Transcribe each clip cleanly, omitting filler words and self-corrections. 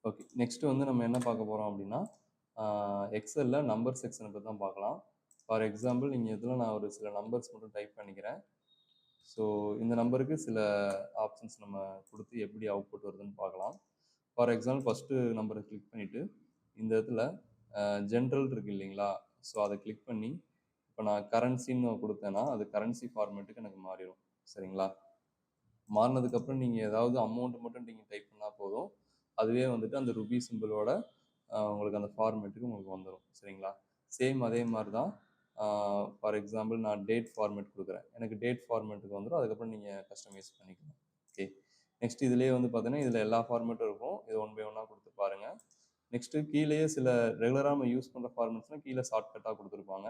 Okay. Next வந்து நம்ம என்ன பார்க்க போறோம் அப்படின்னா, எக்ஸல்ல நம்பர் செக்ஷன பத்தி தான் பார்க்கலாம். ஃபார் எக்ஸாம்பிள் நீங்க இதில நான் ஒரு சில நம்பர்ஸ் மட்டும் டைப் பண்ணிக்கிறேன். ஸோ இந்த நம்பருக்கு சில ஆப்ஷன்ஸ் நம்ம குடுத்து எப்படி அவுட்புட் வருதுன்னு பார்க்கலாம். ஃபார் எக்ஸாம்பிள் ஃபர்ஸ்ட்டு நம்பர கிளிக் பண்ணிட்டு, இந்த இடத்துல ஜென்ரல் இருக்கு இல்லைங்களா? ஸோ அத கிளிக் பண்ணி, இப்ப நான் கரன்சின்னு குடுத்தேன்னா, அது கரன்சி ஃபார்மேட்டுக்கு எனக்கு மாறிரும். சரிங்களா? மாறுனதுக்கப்புறம் நீங்க ஏதாவது அமௌண்ட் மட்டும் நீங்க டைப் பண்ணா போதும். அதுவே வந்துட்டு அந்த ரூபி சிம்பிளோட உங்களுக்கு அந்த ஃபார்மேட்டுக்கு உங்களுக்கு வந்துரும். சரிங்களா? சேம் அதே மாரி தான் ஃபார் எக்ஸாம்பிள் நான் டேட் ஃபார்மேட் குடுக்குறேன். எனக்கு டேட் ஃபார்மேட்டுக்கு வந்துரும். அதுக்கப்புறம் நீங்க கஸ்டமைஸ் பண்ணிக்கலாம். ஓகே. நெக்ஸ்ட் இதுலயே வந்து பார்த்தீங்கன்னா, இதுல எல்லா ஃபார்மேட்டும் இருக்கும். இது ஒன் பை ஒன்னா குடுத்து பாருங்க. நெக்ஸ்ட் கீழயே சில ரெகுலரா நம்ம யூஸ் பண்ற ஃபார்மேட்ஸ்லாம் கீழ ஷார்ட்கட்டா குடுத்துருப்பாங்க.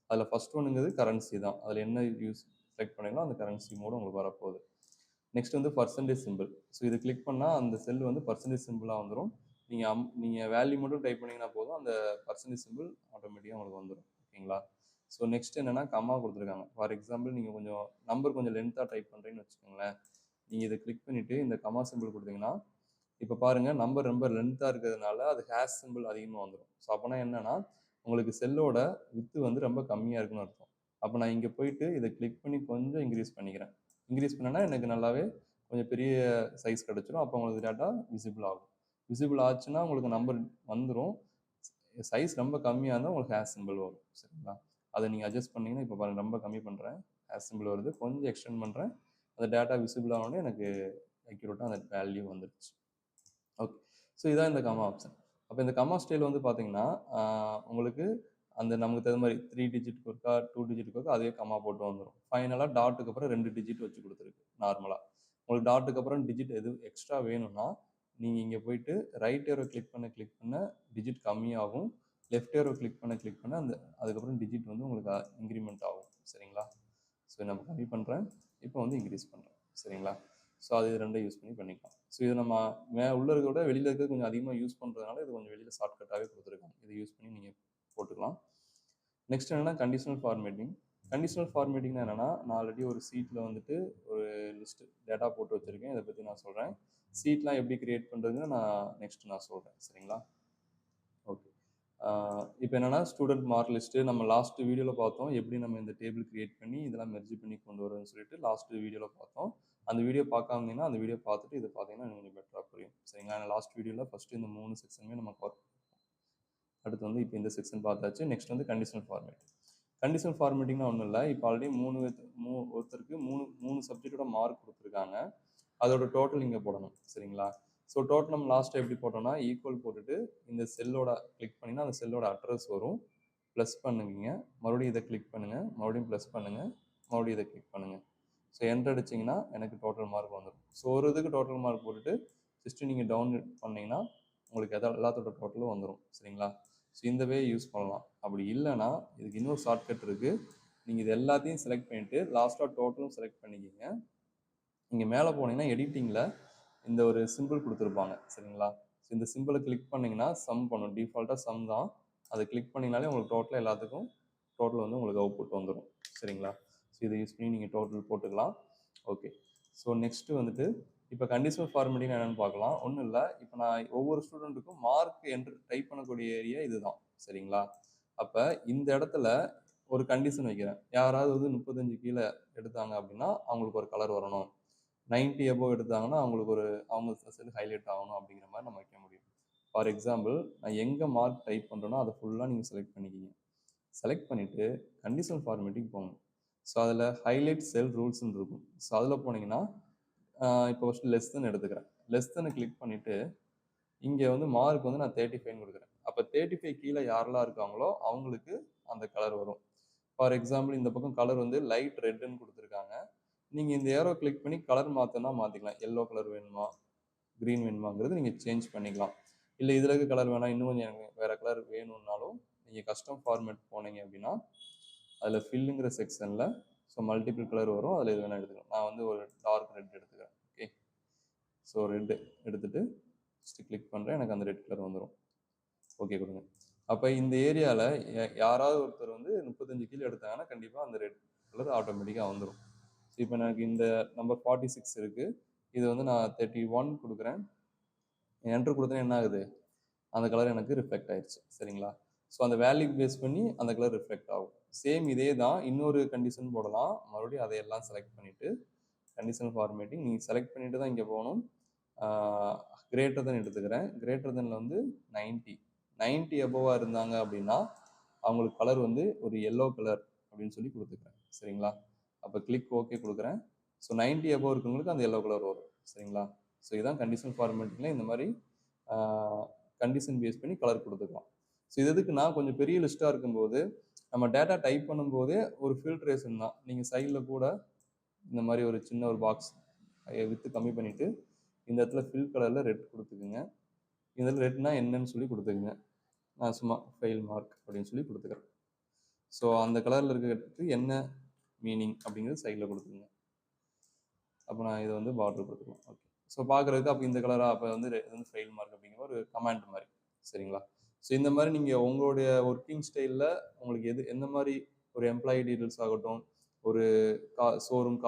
அதுல ஃபர்ஸ்ட் ஒன்னுங்கிறது கரன்சி தான். அதுல என்ன செலக்ட் பண்ணீங்களோ அந்த கரன்சி மோடு உங்களுக்கு வரப்போகுது. நெக்ஸ்ட் வந்து பெர்சன்டேஜ் சிம்பிள். ஸோ இது கிளிக் பண்ணா அந்த செல் வந்து பெர்சன்டேஜ் சிம்பிளா வந்துரும். நீங்க வேல்யூ மட்டும் டைப் பண்ணீங்கன்னா போதும். அந்த பெர்சன்டேஜ் சிம்பிள் ஆட்டோமேட்டிக்கா உங்களுக்கு வந்துரும். ஓகேங்களா? ஸோ நெக்ஸ்ட் என்னன்னா கம்மா குடுத்துருக்காங்க. ஃபார் எக்ஸாம்பிள் நீங்க கொஞ்சம் நம்பர் கொஞ்சம் லென்த்தா டைப் பண்றீங்கன்னு வச்சுக்கோங்களேன். நீங்க இத கிளிக் பண்ணிட்டு இந்த கம்மா சிம்பிள் குடுத்தீங்கன்னா, இப்ப பாருங்க நம்பர் ரொம்ப லென்த்தா இருக்கிறதுனால அது ஹேஷ் சிம்பிள் அதிகமா வந்துரும். ஸோ அப்பன்னா என்னன்னா, உங்களுக்கு செல்லோட விட்த் வந்து ரொம்ப கம்மியா இருக்குன்னு அர்த்தம். அப்ப நான் இங்க போயிட்டு இத கிளிக் பண்ணி கொஞ்சம் இன்கிரீஸ் பண்ணிக்கிறேன். இன்கிரீஸ் பண்ணேன்னா எனக்கு நல்லாவே கொஞ்சம் பெரிய சைஸ் கிடைச்சிரும். அப்ப உங்களுக்கு டேட்டா விசிபிள் ஆகும். விசிபிள் ஆச்சுன்னா உங்களுக்கு நம்பர் வந்துரும். சைஸ் ரொம்ப கம்மியா இருந்தா உங்களுக்கு ஹேஷ் சிம்பிள் வரும். சரிங்களா? அத நீங்க அட்ஜஸ்ட் பண்ணீங்கன்னா, இப்ப பாருங்க ரொம்ப கம்மி பண்றேன். ஹேஷ் சிம்பிள் வருது. கொஞ்சம் எக்ஸ்டெண்ட் பண்றேன். அந்த டேட்டா விசிபிள் ஆன உடனே எனக்கு அக்யூரேட்டா அந்த வேல்யூ வந்துருச்சு. ஓகே. ஸோ இதான் இந்த கமா ஆப்ஷன். அப்ப இந்த கமா ஸ்டைல் வந்து பார்த்தீங்கன்னா, ஆ உங்களுக்கு அந்த நமக்கு தகுந்த மாரி 3 டிஜிட்க்கு ஒருக்கா, 2 டிஜிட்க்கு ஒருக்கா அதே கமா போட்டு வந்துரும். ஃபைனலா டாட்டுக்கு அப்புறம் 2 டிஜிட் வச்சு குடுத்துருக்கு நார்மலா. உங்களுக்கு டாட்டுக்கு அப்புறம் டிஜிட் எதுவும் எக்ஸ்ட்ரா வேணும்னா, நீங்க இங்க போயிட்டு ரைட் ஏரோ கிளிக் பண்ண டிஜிட் கம்மியாகும். லெஃப்ட் ஏரோ கிளிக் பண்ண அந்த அதுக்கப்புறம் டிஜிட் வந்து உங்களுக்கு இன்கிரிமென்ட் ஆகும். சரிங்களா? ஸோ நம்ம கம்மி பண்றேன். இப்போ வந்து இன்கிரீஸ் பண்றேன். சரிங்களா? ஸோ அது 2யும் யூஸ் பண்ணி பண்ணிக்கலாம். ஸோ இத நம்ம உள்ள இருக்கிறத விட வெளியில இருக்கிறது கொஞ்சம் அதிகமா யூஸ் பண்றதுனால, இது கொஞ்சம் வெளியில ஷார்ட்கட்டாவே குடுத்துருக்காங்க. இத யூஸ் பண்ணி நீங்க போட்டுக்கலாம். நெக்ஸ்ட் என்னன்னா கண்டிஷனல் ஃபார்மேட்டிங். கண்டிஷனல் ஃபார்மேட்டிங்னா என்னன்னா, நான் ஆல்ரெடி ஒரு ஷீட்ல வந்துட்டு ஒரு லிஸ்ட் டேட்டா போட்டு வச்சிருக்கேன். இத பத்தி நான் சொல்றேன். ஷீட்லாம் எப்படி கிரியேட் பண்றதுன்னு நான் சொல்றேன். சரிங்களா? ஓகே. இப்ப என்னன்னா ஸ்டூடண்ட் மார்க் லிஸ்ட் நம்ம லாஸ்ட் வீடியோல பார்த்தோம். எப்படி நம்ம இந்த டேபிள் கிரியேட் பண்ணி இதெல்லாம் மெர்ஜ் பண்ணி கொண்டு வரதுன்னு சொல்லிட்டு லாஸ்ட் வீடியோல பார்த்தோம். அந்த வீடியோ பார்க்காம இருந்தீங்கன்னா, அந்த வீடியோ பார்த்துட்டு இத பார்த்தீங்கன்னா இன்னும் கொஞ்சம் பெட்டரா புரியும். சரிங்களா? லாஸ்ட் வீடியோல ஃபர்ஸ்ட் இந்த 3 செக்ஷனுமே நம்ம கவர் அடுத்து வந்து இப்போ இந்த செக்ஷன் பார்த்தாச்சு. நெக்ஸ்ட் வந்து கண்டிஷனல் ஃபார்மேட். கண்டிஷனல் ஃபார்மேட்டிங்னா ஒண்ணும் இல்ல. இப்ப ஆல்ரெடி 3 ஒருத்தருக்கு 3 சப்ஜெக்ட்டோட மார்க் குடுத்துருக்காங்க. அதோட டோட்டல் இங்க போடணும். சரிங்களா? ஸோ டோட்டல் நம்ம லாஸ்ட்டா எப்படி போட்டோம்னா, ஈக்குவல் போட்டுட்டு இந்த செல்லோட கிளிக் பண்ணீங்கன்னா, அந்த செல்லோட அட்ரஸ் வரும். பிளஸ் பண்ணுவீங்க. மறுபடியும் இத கிளிக் பண்ணுங்க. மறுபடியும் பிளஸ் பண்ணுங்க. மறுபடியும் இத கிளிக் பண்ணுங்க. ஸோ என்டர் அடிச்சீங்கன்னா, எனக்கு டோட்டல் மார்க் வந்துரும். ஸோ ஒரு இதுக்கு டோட்டல் மார்க் போட்டுட்டு, ஜஸ்ட் நீங்க டவுன்லோட் பண்ணீங்கன்னா, உங்களுக்கு எல்லாத்தோட டோட்டலும் வந்துரும். சரிங்களா? ஸோ இந்த வே யூஸ் பண்ணலாம். அப்படி இல்லன்னா, இதுக்கு இன்னொரு ஷார்ட்கட் இருக்கு. நீங்க இது எல்லாத்தையும் செலக்ட் பண்ணிட்டு, லாஸ்ட்டா டோட்டலும் செலக்ட் பண்ணிக்கங்க. இங்க மேல போனீங்கன்னா, எடிட்டிங்ல இந்த ஒரு சிம்பிள் குடுத்துருப்பாங்க. சரிங்களா? ஸோ இந்த சிம்பிள கிளிக் பண்ணீங்கன்னா, சம் பண்ணும். டிஃபால்ட்டா சம் தான். அத கிளிக் பண்ணீங்கனாலே உங்களுக்கு டோட்டலா எல்லாத்துக்கும் டோட்டல் வந்து உங்களுக்கு அவுட்புட் வந்துரும். சரிங்களா? ஸோ இத யூஸ் பண்ணி நீங்க டோட்டல் போட்டுக்கலாம். ஓகே. ஸோ நெக்ஸ்ட் வந்துட்டு, இப்ப கண்டிஷனல் ஃபார்மேட்டிங்னா என்னன்னு பார்க்கலாம். ஒண்ணும் இல்ல. இப்ப நான் ஒவ்வொரு ஸ்டூடெண்ட்டுக்கும் மார்க் டைப் பண்ணக்கூடிய ஏரியா இதுதான். சரிங்களா? அப்ப இந்த இடத்துல ஒரு கண்டிஷன் வைக்கிறேன். யாராவது வந்து 35 கீழ எடுத்தாங்க அப்படின்னா, அவங்களுக்கு ஒரு கலர் வரணும். 90 அபோவ் எடுத்தாங்கன்னா, அவங்களுக்கு அவங்க செல் ஹைலைட் ஆகணும் அப்படிங்கிற மாரி நம்ம வைக்க முடியும். ஃபார் எக்ஸாம்பிள் நான் எங்க மார்க் டைப் பண்றேனோ, அத ஃபுல்லா நீங்க செலக்ட் பண்ணிக்கங்க. செலக்ட் பண்ணிட்டு கண்டிஷனல் ஃபார்மேட்டிங் போங்க. ஸோ அதில ஹைலைட் செல் ரூல்ஸ்ன்னு இருக்கும். ஸோ அதில போனீங்கன்னா, இப்போ ஃபர்ஸ்ட் லெஸ் தென் எடுத்துக்கிறேன். லெஸ் தென கிளிக் பண்ணிட்டு, இங்க வந்து மார்க் வந்து நான் 35ன்னு குடுக்குறேன். அப்ப 35 கீழ யாரெல்லாம் இருக்காங்களோ, அவங்களுக்கு அந்த கலர் வரும். ஃபார் எக்ஸாம்பிள் இந்த பக்கம் கலர் வந்து லைட் ரெட்ன்னு குடுத்துருக்காங்க. நீங்க இந்த ஏரோ கிளிக் பண்ணி கலர் மாத்தணும்னா மாத்திக்கலாம். எல்லோ கலர் வேணுமா? கிரீன் வேணுமாங்கிறது நீங்க சேஞ்ச் பண்ணிக்கலாம். இல்ல இதுல இருக்க கலர் வேணாம், இன்னும் கொஞ்சம் எனக்கு வேற கலர் வேணும்னாலும், நீங்க கஸ்டம் ஃபார்மேட் போனீங்க அப்படின்னா, அதுல ஃபில்லுங்கிற செக்ஷன்ல மல்டிபிள் கலர் வரும். அதுல எது வேணா எடுத்துக்கலாம். நான் வந்து ஒரு டார்க் ரெட் எடுத்துக்கிறேன். ஓகே. ஸோ ரெட் எடுத்துட்டு ஜஸ்ட் கிளிக் பண்றேன். எனக்கு அந்த ரெட் கலர் வந்துரும். ஓகே குடுங்க. அப்ப இந்த ஏரியால யாராவது ஒருத்தர் வந்து 35 கீழ எடுத்தாங்கன்னா, கண்டிப்பா அந்த ரெட் கலர் ஆட்டோமேட்டிக்கா வந்துரும். இப்ப எனக்கு இந்த நம்பர் 46 இருக்கு. இது வந்து நான் 31 குடுக்குறேன். என்டர் கொடுத்தா என்ன ஆகுது, அந்த கலர் எனக்கு ரிஃப்ளெக்ட் ஆயிடுச்சு. சரிங்களா? ஸோ அந்த வேல்யூ பேஸ் பண்ணி அந்த கலர் ரிஃப்ளெக்ட் ஆகும். சேம் இதே தான் இன்னொரு கண்டிஷன் போடலாம். மறுபடியும் அதையெல்லாம் செலக்ட் பண்ணிட்டு கண்டிஷனல் ஃபார்மேட்டிங் நீங்கள் செலக்ட் பண்ணிட்டு தான் இங்கே போகணும். கிரேட்டர் தென் எடுத்துக்கிறேன். கிரேட்டர் தென்ல வந்து 90 90 எபோவாக இருந்தாங்க அப்படின்னா அவங்களுக்கு கலர் வந்து ஒரு எல்லோ கலர் அப்படின்னு சொல்லி கொடுத்துக்கிறேன். சரிங்களா? அப்போ கிளிக் ஓகே கொடுக்குறேன். ஸோ 90 எபோவ் இருக்கவங்களுக்கு அந்த எல்லோ கலர் வரும். சரிங்களா? ஸோ இதுதான் கண்டிஷனல் ஃபார்மேட்டிங்கில் இந்த மாதிரி கண்டிஷன் பேஸ் பண்ணி கலர் கொடுத்துக்கலாம். ஸோ இது எதுக்குன்னா கொஞ்சம் பெரிய லிஸ்ட்டாக இருக்கும்போது நம்ம டேட்டா டைப் பண்ணும்போதே ஒரு ஃபில்ட்ரேஷன் தான். நீங்கள் சைடில் கூட இந்த மாதிரி ஒரு சின்ன ஒரு பாக்ஸ் வித்து கம்மி பண்ணிவிட்டு இந்த இடத்துல ஃபில் கலரில் ரெட் கொடுத்துக்குங்க. இந்த இடத்துல ரெட்னா என்னன்னு சொல்லி கொடுத்துக்குங்க. நான் சும்மா ஃபெயில் மார்க் அப்படின்னு சொல்லி கொடுத்துக்கிறேன். ஸோ அந்த கலரில் இருக்கிறதுக்கு என்ன மீனிங் அப்படிங்கிறது சைடில் கொடுத்துக்குங்க. அப்போ நான் இதை வந்து பார்டர் கொடுத்துக்கலாம். ஓகே. ஸோ பார்க்குறதுக்கு அப்போ இந்த கலராக அப்போ வந்து வந்து ஃபெயில் மார்க் அப்படிங்கிற ஒரு கமெண்ட் மாதிரி. சரிங்களா? ஸோ இந்த மாதிரி நீங்கள் உங்களுடைய ஒர்க்கிங் ஸ்டைலில் உங்களுக்கு எந்த மாதிரி ஒரு எம்ப்ளாயி டீட்டெயில்ஸ் ஆகட்டும், ஒரு கார் ஷோரூம்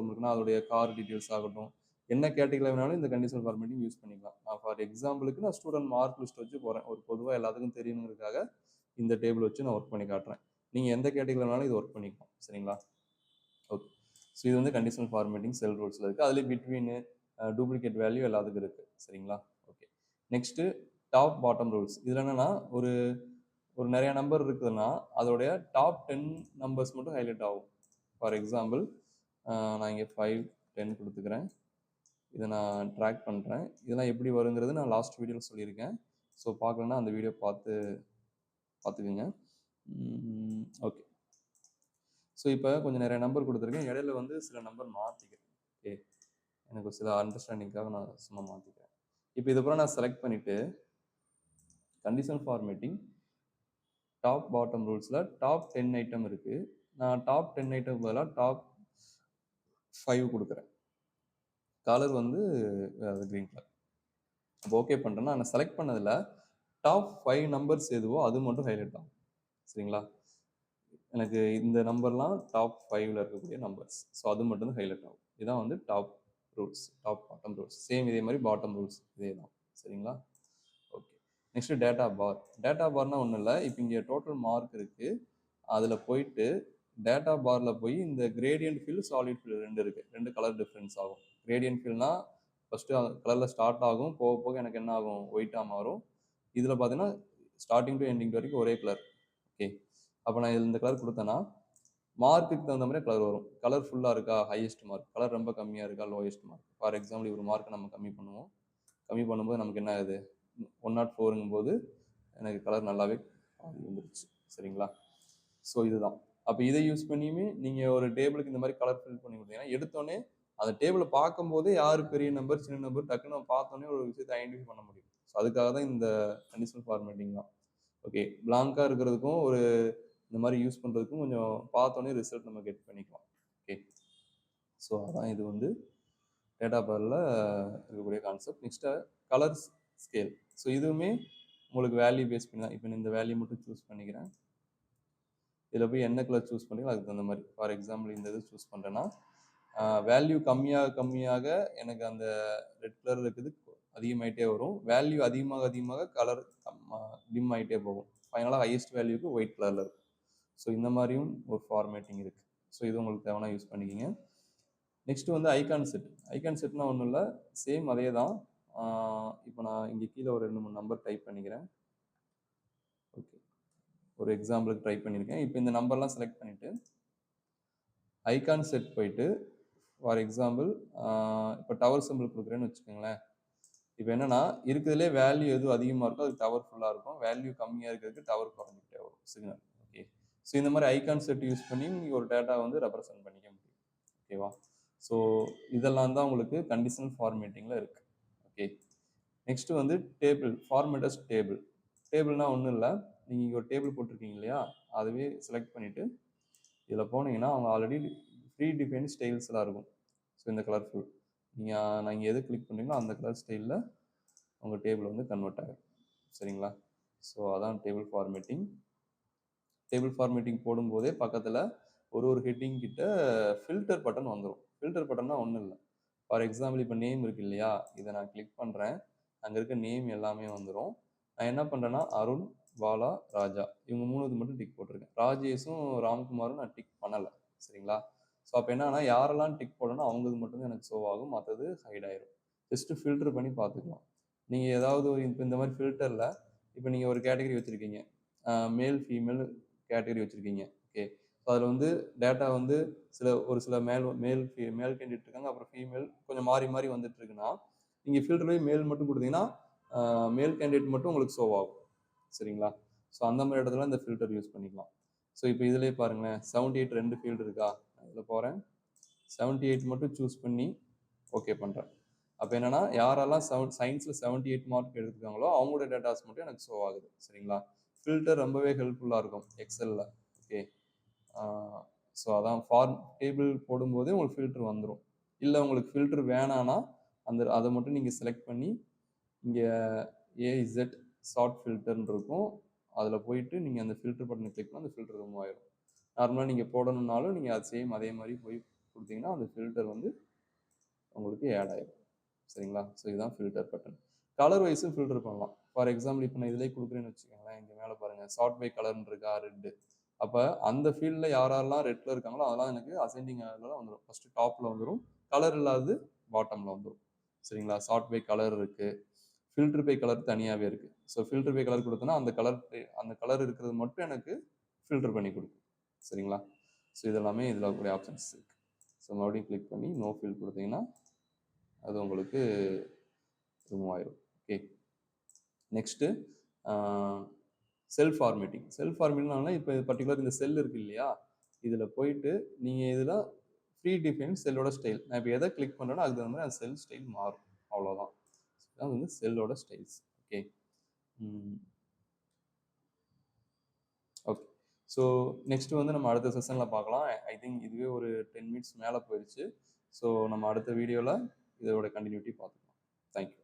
இருக்குன்னா அதோடைய கார் டீட்டெயில்ஸ் ஆகட்டும், என்ன கேட்டகரியில் வேணாலும் இந்த கண்டிஷனல் ஃபார்மேட்டிங் யூஸ் பண்ணிக்கலாம். நான் ஃபார் எக்ஸாம்பிளுக்கு நான் ஸ்டூடெண்ட் மார்க் லிஸ்ட் வச்சு போகிறேன். ஒரு பொதுவாக எல்லாத்துக்கும் தெரியணுங்கிறதுக்காக இந்த டேபிள் வச்சு நான் ஒர்க் பண்ணி காட்டுறேன். நீங்கள் எந்த கேட்டகரியில் வேணாலும் இது ஒர்க் பண்ணிக்கலாம். சரிங்களா? ஓகே. ஸோ இது வந்து கண்டிஷனல் ஃபார்மேட்டிங் செல் ரூல்ஸில் இருக்குது. அதுலேயே பிட்வீனு டூப்ளிகேட் வேல்யூ எல்லாத்துக்கும் இருக்குது. சரிங்களா? Okay. Next top bottom rules. இதில் என்னென்னா ஒரு ஒரு நிறைய நம்பர் இருக்குதுன்னா அதோடைய டாப் 10 நம்பர்ஸ் மட்டும் ஹைலைட் ஆகும். ஃபார் எக்ஸாம்பிள் நான் இங்கே 5 10 கொடுத்துக்கிறேன். இதை நான் ட்ராக் பண்ணுறேன். இதெல்லாம் எப்படி வருங்கிறது நான் லாஸ்ட் வீடியோவில் சொல்லியிருக்கேன். ஸோ பார்க்கலன்னா அந்த வீடியோ பார்த்துக்குங்க. ஓகே. ஸோ இப்போ கொஞ்சம் நிறைய நம்பர் கொடுத்துருக்கேன். இடையில வந்து சில நம்பர் மாற்றிக்கிறேன். ஓகே. எனக்கு சில அண்டர்ஸ்டாண்டிங்காக நான் சும்மா மாற்றிக்கிறேன். இப்போ இதுக்கப்புறம் நான் செலக்ட் பண்ணிவிட்டு கண்டிஷனல் ஃபார்மேட்டிங் டாப் பாட்டம் ரூல்ஸில் டாப் 10 ஐட்டம் இருக்குது. நான் டாப் 10 ஐட்டம் பதிலாக டாப் 5 கொடுக்குறேன். கலர் வந்து க்ரீன் கலர். அப்போ ஓகே பண்ணுறேன்னா நான் செலக்ட் பண்ணதில் டாப் 5 நம்பர்ஸ் எதுவோ அது மட்டும் ஹைலைட் ஆகும். சரிங்களா? எனக்கு இந்த நம்பர்லாம் டாப் 5ல் இருக்கக்கூடிய நம்பர்ஸ். ஸோ அது மட்டும் தான் ஹைலைட் ஆகும். இதுதான் வந்து top rules, top bottom rules. Same இதே மாதிரி பாட்டம் ரூல்ஸ் இதே தான். சரிங்களா? Okay. Next data bar. Data பார்னா ஒன்றும் இல்லை. இப்போ இங்கே டோட்டல் மார்க் இருக்குது. அதில் போயிட்டு டேட்டா பாரில் போய் இந்த கிரேடியன்ட் ஃபில், சாலிட் ஃபில் 2 இருக்குது. 2 கலர் டிஃப்ரென்ஸ் ஆகும். கிரேடியன்ட் ஃபில்னா ஃபஸ்ட்டு கலரில் ஸ்டார்ட் ஆகும், போக போக எனக்கு என்ன ஆகும், ஒயிட்டாக மாறும். இதில் பார்த்தீங்கன்னா ஸ்டார்டிங் டு எண்டிங் வரைக்கும் ஒரே கலர். ஓகே. அப்போ நான் இந்த கலர் கொடுத்தேன்னா மார்க்குக்கு தகுந்த மாதிரி கலர் வரும். கலர் ஃபுல்லாக இருக்கா, ஹையஸ்ட் மார்க். கலர் ரொம்ப கம்மியாக இருக்கா, லோயஸ்ட் மார்க். ஃபார் எக்ஸாம்பிள் ஒரு மார்க்கை நம்ம கம்மி பண்ணுவோம். கம்மி பண்ணும்போது நமக்கு என்ன ஆகுது, 104ங்கும் போது எனக்கு கலர் நல்லாவே வந்துருச்சு. சரிங்களா? ஸோ இதுதான். அப்போ இதை யூஸ் பண்ணியுமே நீங்கள் ஒரு டேபிளுக்கு இந்த மாதிரி கலர் ஃபில் பண்ணி கொடுத்தீங்கன்னா எடுத்தோடனே அந்த டேபிளை பார்க்கும்போதே யார் பெரிய நம்பர் சின்ன நம்பர் டக்குன்னு நம்ம பார்த்தோன்னே ஒரு விஷயத்தை ஐடென்டிஃபை பண்ண முடியும். ஸோ அதுக்காக தான் இந்த கண்டிஷனல் ஃபார்மேட்டிங் தான். ஓகே. பிளாங்காக இருக்கிறதுக்கும் ஒரு இந்த மாதிரி யூஸ் பண்ணுறதுக்கும் கொஞ்சம் பார்த்தோன்னே ரிசல்ட் நம்ம கெட் பண்ணிக்கலாம். ஓகே. ஸோ அதான் இது வந்து டேட்டா பாரில் இருக்கக்கூடிய concept. Next colours scale. So இதுவுமே உங்களுக்கு வேல்யூ பேஸ் பண்ணி தான். இப்போ இந்த வேல்யூ மட்டும் சூஸ் பண்ணிக்கிறேன். இதில் போய் என்ன கலர் சூஸ் பண்ணுறீங்களோ அதுக்கு தகுந்த மாதிரி. ஃபார் எக்ஸாம்பிள் இந்த இது சூஸ் பண்ணுறேன்னா வேல்யூ கம்மியாக எனக்கு அந்த ரெட் கலர் இருக்குது அதிகமாகிட்டே வரும். வேல்யூ அதிகமாக கலர் டிம் ஆகிட்டே போகும். ஃபைனலாக ஹையஸ்ட் வேல்யூக்கு ஒயிட் கலரில் இருக்கும். ஸோ இந்த மாதிரியும் ஒரு ஃபார்மேட்டிங் இருக்குது. ஸோ இது உங்களுக்கு தேவைன்னா யூஸ் பண்ணிக்கிங்க. நெக்ஸ்ட்டு வந்து ஐகான் செட். ஐகான் செட்னா ஒன்றும் இல்லை, சேம் அதே தான். இப்போ நான் இங்கே கீழே ஒரு 2-3 நம்பர் டைப் பண்ணிக்கிறேன். ஓகே. ஒரு எக்ஸாம்பிளுக்கு ட்ரை பண்ணியிருக்கேன். இப்போ இந்த நம்பர்லாம் செலக்ட் பண்ணிவிட்டு ஐகான் செட் போயிட்டு ஃபார் எக்ஸாம்பிள் இப்போ டவர் சிம்பிள் கொடுக்குறேன்னு வச்சுக்கோங்களேன். இப்போ என்னென்னா இருக்கிறதுலே வேல்யூ எதுவும் அதிகமாக இருக்கோ அது டவர் ஃபுல்லாக இருக்கும். வேல்யூ கம்மியாக இருக்கிறதுக்கு டவர் குறைஞ்சிக்கிட்டே வரும் சிக்னல். ஓகே. ஸோ இந்த மாதிரி ஐகான் செட் யூஸ் பண்ணி நீங்கள் ஒரு டேட்டா வந்து ரெப்ரசென்ட் பண்ணிக்க முடியும். ஓகேவா? ஸோ இதெல்லாம் தான் உங்களுக்கு கண்டிஷனல் ஃபார்மேட்டிங்கில் இருக்குது. ஓகே. நெக்ஸ்ட்டு வந்து டேபிள், ஃபார்மேட்டஸ் டேபிள். டேபிள்னா ஒன்றும் இல்லை, நீங்கள் இங்கே ஒரு டேபிள் போட்டிருக்கீங்க இல்லையா, அதுவே செலக்ட் பண்ணிவிட்டு இதில் போனீங்கன்னா அவங்க ஆல்ரெடி ப்ரீ டிஃபைன் ஸ்டைல்ஸ்லாம் இருக்கும். ஸோ இந்த கலர்ஃபுல் நான் இங்கே எது கிளிக் பண்ணுறீங்களோ அந்த கலர் ஸ்டைலில் உங்கள் டேபிள் வந்து கன்வெர்ட் ஆகும். சரிங்களா? ஸோ அதான் டேபிள் ஃபார்மேட்டிங். டேபிள் ஃபார்மேட்டிங் போடும்போதே பக்கத்தில் ஒரு ஹெட்டிங் கிட்ட ஃபில்டர் பட்டன் வந்துடும். ஃபில்டர் பட்டன்னா ஒன்றும் இல்லை. ஃபார் எக்ஸாம்பிள் இப்போ நேம் இருக்குது இல்லையா, இதை நான் கிளிக் பண்ணுறேன். அங்கே இருக்க நேம் எல்லாமே வந்துடும். நான் என்ன பண்ணுறேன்னா அருண், பாலா, ராஜா இவங்க 3 மட்டும் டிக் போட்டிருக்கேன். ராஜேஷும் ராம்குமாரும் நான் டிக் பண்ணலை. சரிங்களா? ஸோ அப்போ என்னன்னா யாரெல்லாம் டிக் போடணும் அவங்களுக்கு மட்டும்தான் எனக்கு ஷோ ஆகும், மற்றது ஹைட் ஆயிரும். ஜஸ்ட்டு ஃபில்டர் பண்ணி பார்த்துக்கலாம். நீங்கள் ஏதாவது ஒரு இப்போ இந்த மாதிரி ஃபில்டரில் இப்போ நீங்கள் ஒரு கேட்டகரி வச்சுருக்கீங்க, மேல் ஃபீமேல் கேட்டகரி வச்சுருக்கீங்க. ஓகே, ஸோ அதில் வந்து டேட்டா வந்து ஒரு சில மேல் கேண்டிடேட் இருக்காங்க, அப்புறம் ஃபீமேல் கொஞ்சம் மாறி மாறி வந்துட்டு இருக்குன்னா நீங்கள் ஃபில்டர் போய் மேல் மட்டும் கொடுத்தீங்கன்னா மேல் கேண்டிடேட் மட்டும் உங்களுக்கு ஷோ ஆகும். சரிங்களா? ஸோ அந்த மாதிரி இடத்துல இந்த ஃபில்டர் யூஸ் பண்ணிக்கலாம். ஸோ இப்போ இதுலேயே பாருங்களேன் 78 2 ஃபீல்டு இருக்கா, இதில் போகிறேன் 78 மட்டும் சூஸ் பண்ணி ஓகே பண்ணுறேன். அப்போ என்னன்னா யாரெல்லாம் சயின்ஸில் 78 மார்க் எடுத்துக்காங்களோ அவங்களோட டேட்டாஸ் மட்டும் எனக்கு ஷோ ஆகுது. சரிங்களா? ஃபில்டர் ரொம்பவே ஹெல்ப்ஃபுல்லாக இருக்கும் எக்ஸலில். ஓகே, ஸோ அதான் ஃபார்ம் டேபிள் போடும்போதே உங்களுக்கு ஃபில்டர் வந்துடும். இல்லை உங்களுக்கு ஃபில்டர் வேணான்னா அதை மட்டும் நீங்கள் செலக்ட் பண்ணி இங்கே ஏஇசட் ஷார்ட் ஃபில்டர்னு இருக்கும், அதில் போயிட்டு நீங்கள் அந்த ஃபில்டர் பட்டனை கிளிக் பண்ணால் அந்த ஃபில்டர் ரிமூவ் ஆயிடும். நார்மலாக நீங்கள் போடணுன்னாலும் நீங்கள் அது சேம் அதே மாதிரி போய் கொடுத்தீங்கன்னா அந்த ஃபில்டர் வந்து உங்களுக்கு ஆட் ஆயிடும். சரிங்களா? ஸோ இதுதான் ஃபில்டர் பட்டன். கலர் வைஸும் ஃபில்டர் பண்ணலாம். ஃபார் எக்ஸாம்பிள் இப்போ நான் இதிலே கொடுக்குறேன்னு வச்சுக்கோங்களேன், இங்கே மேலே பாருங்கள் ஷார்ட் பை கலர்னு இருக்கா, ரெட்டு. அப்போ அந்த ஃபீல்டில் யாரெல்லாம் ரெட்டில் இருக்காங்களோ அதெல்லாம் எனக்கு அசெண்டிங் ஆர்டரில் வந்துடும். ஃபஸ்ட்டு டாப்பில் வந்துடும், கலர் இல்லாதது பாட்டமில் வந்துடும். சரிங்களா? ஷார்ட் பை கலர் இருக்குது, ஃபில்டர் பை கலர் தனியாகவே இருக்குது. ஸோ ஃபில்டர் பை கலர் கொடுத்தோன்னா அந்த கலர் இருக்கிறது மட்டும் எனக்கு ஃபில்டர் பண்ணி கொடுக்கும். சரிங்களா? ஸோ இதெல்லாமே இதில் கூடிய ஆப்ஷன்ஸ் இருக்குது. ஸோ மறுபடியும் கிளிக் பண்ணி நோ ஃபில் கொடுத்தீங்கன்னா அது உங்களுக்கு ரிமூவ் ஆயிடும். ஓகே, நெக்ஸ்ட்டு செல் ஃபார்மேட்டிங். செல் ஃபார்மேட்டிங்னால இப்போ பர்டிகுலர் இந்த செல் இருக்குது இல்லையா, இதில் போயிட்டு நீங்கள் இதில் ப்ரீ டிஃபைன் செல்லோட ஸ்டைல், நான் இப்போ எதை கிளிக் பண்ணுறேனோ அதுக்கு தகுந்த மாதிரி அந்த செல் ஸ்டைல் மாறும். அவ்வளோதான். அது வந்து செல்லோட styles. Okay, okay. So next வந்து நம்ம அடுத்த செஷனில் பார்க்கலாம். ஐ திங்க் இதுவே ஒரு 10 மினிட்ஸ் மேலே போயிடுச்சு. ஸோ நம்ம அடுத்த வீடியோவில் இதோட கண்டினியூட்டி பார்த்துக்கலாம். தேங்க்யூ.